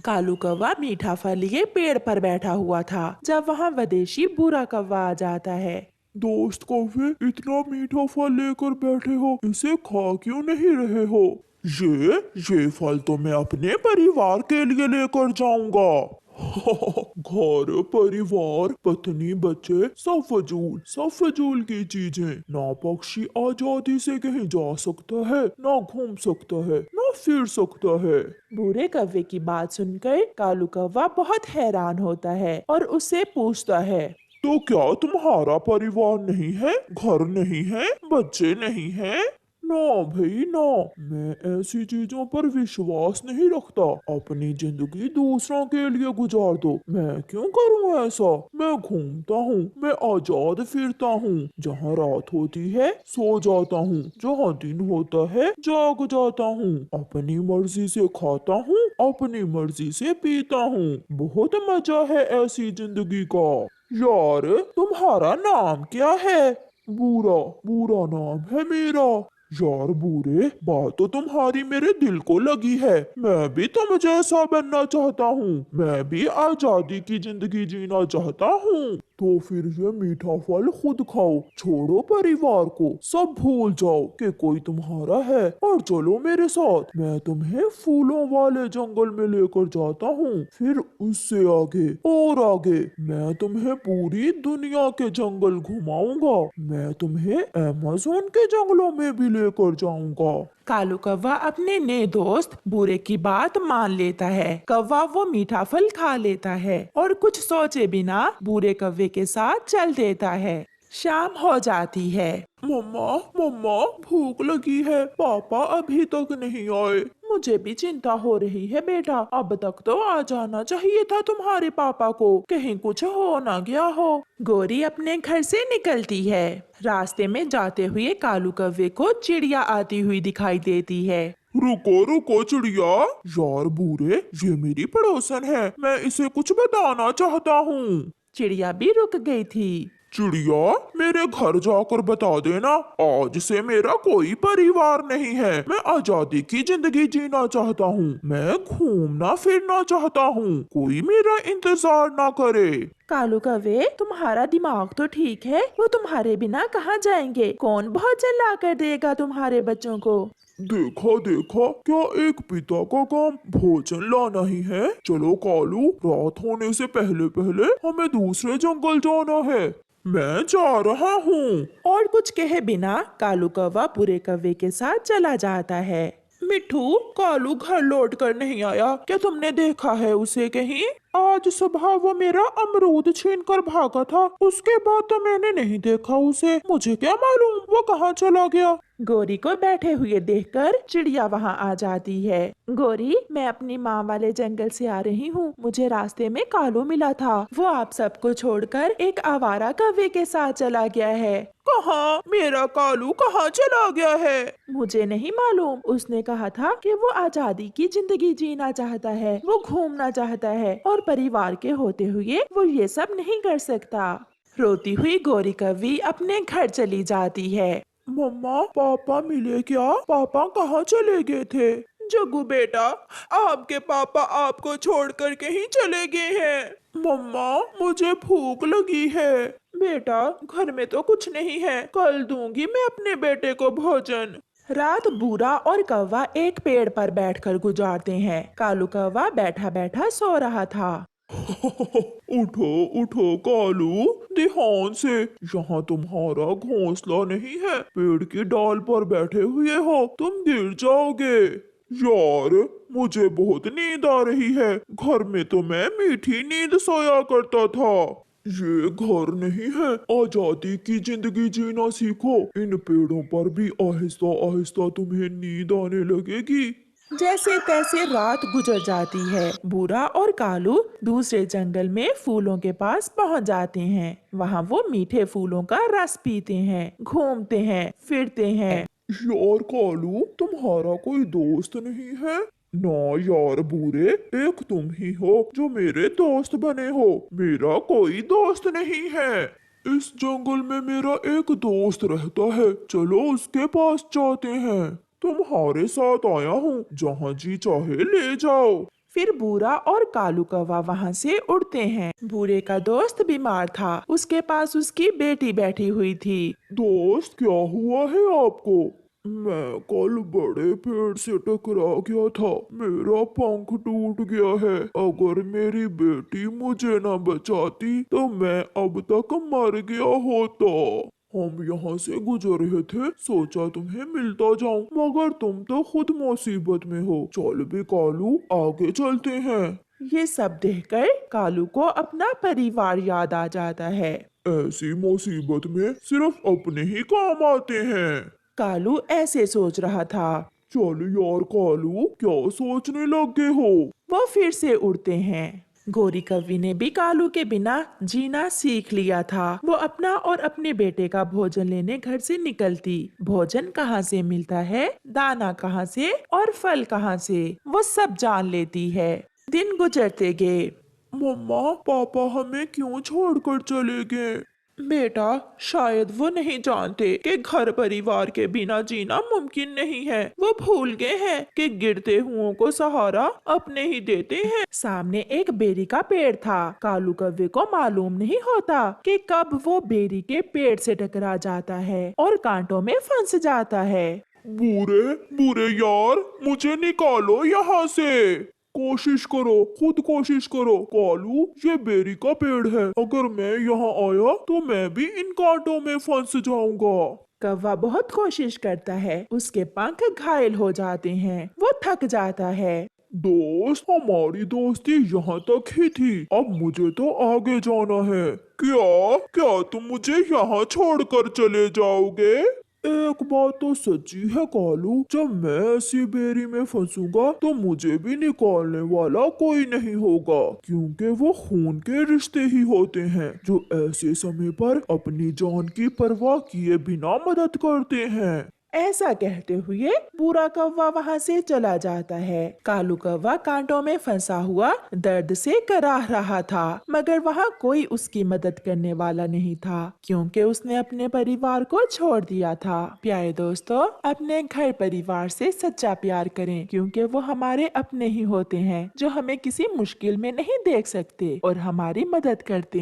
कालू कौवा मीठा फल लिए पेड़ पर बैठा हुआ था जब वहाँ विदेशी भूरा कौवा आ जाता है। दोस्त कौवे, इतना मीठा फल लेकर बैठे हो, इसे खा क्यों नहीं रहे हो? ये फल तो मैं अपने परिवार के लिए लेकर जाऊंगा। घर परिवार पत्नी बच्चे सब फजूल की चीजें। ना पक्षी आजादी से कहीं जा सकता है, ना घूम सकता है, ना फिर सकता है। भूरे कौवे की बात सुनकर कालू कौवा बहुत हैरान होता है और उससे पूछता है, तो क्या तुम्हारा परिवार नहीं है, घर नहीं है, बच्चे नहीं हैं? ना भाई ना, मैं ऐसी चीजों पर विश्वास नहीं रखता। अपनी जिंदगी दूसरों के लिए गुजार दो, मैं क्यों करूं ऐसा? मैं घूमता हूँ, मैं आजाद फिरता हूँ। जहाँ रात होती है सो जाता हूँ, जहाँ दिन होता है जाग जाता हूँ। अपनी मर्जी से खाता हूँ, अपनी मर्जी से पीता हूँ। बहुत मजा है ऐसी जिंदगी का। यार, तुम्हारा नाम क्या है? बूरा, बूरा नाम है मेरा। यार बूरे, बात तो तुम्हारी मेरे दिल को लगी है। मैं भी तुम जैसा बनना चाहता हूँ, मैं भी आजादी की जिंदगी जीना चाहता हूँ। तो फिर ये मीठा फल खुद खाओ, छोड़ो परिवार को, सब भूल जाओ कि कोई तुम्हारा है और चलो मेरे साथ। मैं तुम्हें फूलों वाले जंगल में लेकर जाता हूँ, फिर उससे आगे और आगे। मैं तुम्हें पूरी दुनिया के जंगल घुमाऊंगा। मैं तुम्हें अमेज़न के जंगलों में भी लेकर जाऊंगा। कालू कौवा अपने नए दोस्त भूरे की बात मान लेता है। कौवा वो मीठा फल खा लेता है और कुछ सोचे बिना भूरे कौवे के साथ चल देता है। शाम हो जाती है। मम्मा, मम्मा, भूख लगी है, पापा अभी तक नहीं आए। मुझे भी चिंता हो रही है बेटा, अब तक तो आ जाना चाहिए था तुम्हारे पापा को, कहीं कुछ हो ना गया हो। गोरी अपने घर से निकलती है। रास्ते में जाते हुए कालू कौवे को चिड़िया आती हुई दिखाई देती है। रुको रुको चिड़िया, यार बूरे, ये मेरी पड़ोसन है, मैं इसे कुछ बताना चाहता हूँ। चिड़िया भी रुक गई थी। चिड़िया, मेरे घर जाकर बता देना, आज से मेरा कोई परिवार नहीं है। मैं आजादी की जिंदगी जीना चाहता हूँ, मैं घूमना फिरना चाहता हूँ, कोई मेरा इंतजार ना करे। कालू कौवे, तुम्हारा दिमाग तो ठीक है, वो तुम्हारे बिना कहाँ जाएंगे? कौन भोजन ला कर देगा तुम्हारे बच्चों को? देखा देखा, क्या एक पिता का काम भोजन लाना ही है? चलो कालू, रात होने से पहले पहले हमें दूसरे जंगल जाना है। मैं जा रहा हूँ। और कुछ कहे बिना कालू कौवा भूरे कौवे के साथ चला जाता है। मिठू, कालू घर लौट कर नहीं आया, क्या तुमने देखा है उसे कहीं? आज सुबह वो मेरा अमरूद छीन कर भागा था, उसके बाद तो मैंने नहीं देखा उसे। मुझे क्या मालूम वो कहाँ चला गया। गोरी को बैठे हुए देखकर चिड़िया वहाँ आ जाती है। गोरी, मैं अपनी माँ वाले जंगल से आ रही हूँ, मुझे रास्ते में कालू मिला था, वो आप सबको छोड़कर एक आवारा कौवे के साथ चला गया है। कहाँ? मेरा कालू कहाँ चला गया है? मुझे नहीं मालूम, उसने कहा था कि वो आजादी की जिंदगी जीना चाहता है, वो घूमना चाहता है और परिवार के होते हुए वो ये सब नहीं कर सकता। रोती हुई गोरी कौवी अपने घर चली जाती है। मम्मा, पापा मिले क्या? पापा कहाँ चले गए थे? जग्गू बेटा, आपके पापा आपको छोड़कर कहीं चले गए हैं। मम्मा, मुझे भूख लगी है। बेटा, घर में तो कुछ नहीं है, कल दूंगी मैं अपने बेटे को भोजन। रात भूरा और कौवा एक पेड़ पर बैठकर गुजारते हैं। कालू कौवा बैठा बैठा सो रहा था। उठो उठो कालू, ध्यान से। यहाँ तुम्हारा घोंसला नहीं है, पेड़ की डाल पर बैठे हुए हो, तुम गिर जाओगे। यार, मुझे बहुत नींद आ रही है, घर में तो मैं मीठी नींद सोया करता था। ये घर नहीं है, आजादी की जिंदगी जीना सीखो। इन पेड़ों पर भी आहिस्ता आहिस्ता तुम्हें नींद आने लगेगी। जैसे तैसे रात गुजर जाती है। भूरा और कालू दूसरे जंगल में फूलों के पास पहुंच जाते हैं। वहाँ वो मीठे फूलों का रस पीते हैं, घूमते हैं, फिरते हैं। यार कालू, तुम्हारा कोई दोस्त नहीं है? ना यार बूरे, एक तुम ही हो जो मेरे दोस्त बने हो, मेरा कोई दोस्त नहीं है। इस जंगल में मेरा एक दोस्त रहता है, चलो उसके पास जाते हैं। तुम्हारे साथ आया हूँ, जहाँ जी चाहे ले जाओ। फिर बूरा और कालू कौवा वहाँ से उड़ते हैं। बूरे का दोस्त बीमार था, उसके पास उसकी बेटी बैठी हुई थी। दोस्त, क्या हुआ है आपको? मैं कल बड़े पेड़ से टकरा गया था, मेरा पंख टूट गया है। अगर मेरी बेटी मुझे न बचाती तो मैं अब तक मर गया होता। हम यहाँ से गुजर रहे थे, सोचा तुम्हें मिलता जाऊं, मगर तुम तो खुद मुसीबत में हो। चल भी कालू, आगे चलते हैं। ये सब देखकर कालू को अपना परिवार याद आ जाता है। ऐसी मुसीबत में सिर्फ अपने ही काम आते हैं। कालू ऐसे सोच रहा था। चल यार कालू, क्या सोचने लगे हो? वो फिर से उड़ते हैं। गोरी कौवी ने भी कालू के बिना जीना सीख लिया था। वो अपना और अपने बेटे का भोजन लेने घर से निकलती। भोजन कहाँ से मिलता है, दाना कहाँ से और फल कहाँ से, वो सब जान लेती है। दिन गुजरते गए। मम्मा, पापा हमें क्यों छोड़कर चले गए? बेटा, शायद वो नहीं जानते कि घर परिवार के बिना जीना मुमकिन नहीं है। वो भूल गए हैं कि गिरते हुओं को सहारा अपने ही देते हैं। सामने एक बेरी का पेड़ था। कालू कौवे को मालूम नहीं होता कि कब वो बेरी के पेड़ से टकरा जाता है और कांटों में फंस जाता है। बुरे बुरे यार, मुझे निकालो यहाँ से। कोशिश करो, खुद कोशिश करो। कालू, ये बेरी का पेड़ है, अगर मैं यहाँ आया तो मैं भी इन कांटों में फंस जाऊंगा। कौवा बहुत कोशिश करता है, उसके पंख घायल हो जाते हैं, वो थक जाता है। दोस्त, हमारी दोस्ती यहाँ तक ही थी, अब मुझे तो आगे जाना है। क्या क्या तुम मुझे यहाँ छोड़कर चले जाओगे? एक बात तो सच्ची है कालू, जब मैं ऐसी बेरी में फंसूंगा तो मुझे भी निकालने वाला कोई नहीं होगा, क्योंकि वो खून के रिश्ते ही होते हैं जो ऐसे समय पर अपनी जान की परवाह किए बिना मदद करते हैं। ऐसा कहते हुए बूरा कौवा वहाँ से चला जाता है। कालू कौवा कांटों में फंसा हुआ दर्द से कराह रहा था, मगर वहाँ कोई उसकी मदद करने वाला नहीं था, क्योंकि उसने अपने परिवार को छोड़ दिया था। प्यारे दोस्तों, अपने घर परिवार से सच्चा प्यार करें, क्योंकि वो हमारे अपने ही होते हैं, जो हमें किसी मुश्किल में नहीं देख सकते और हमारी मदद करते हैं।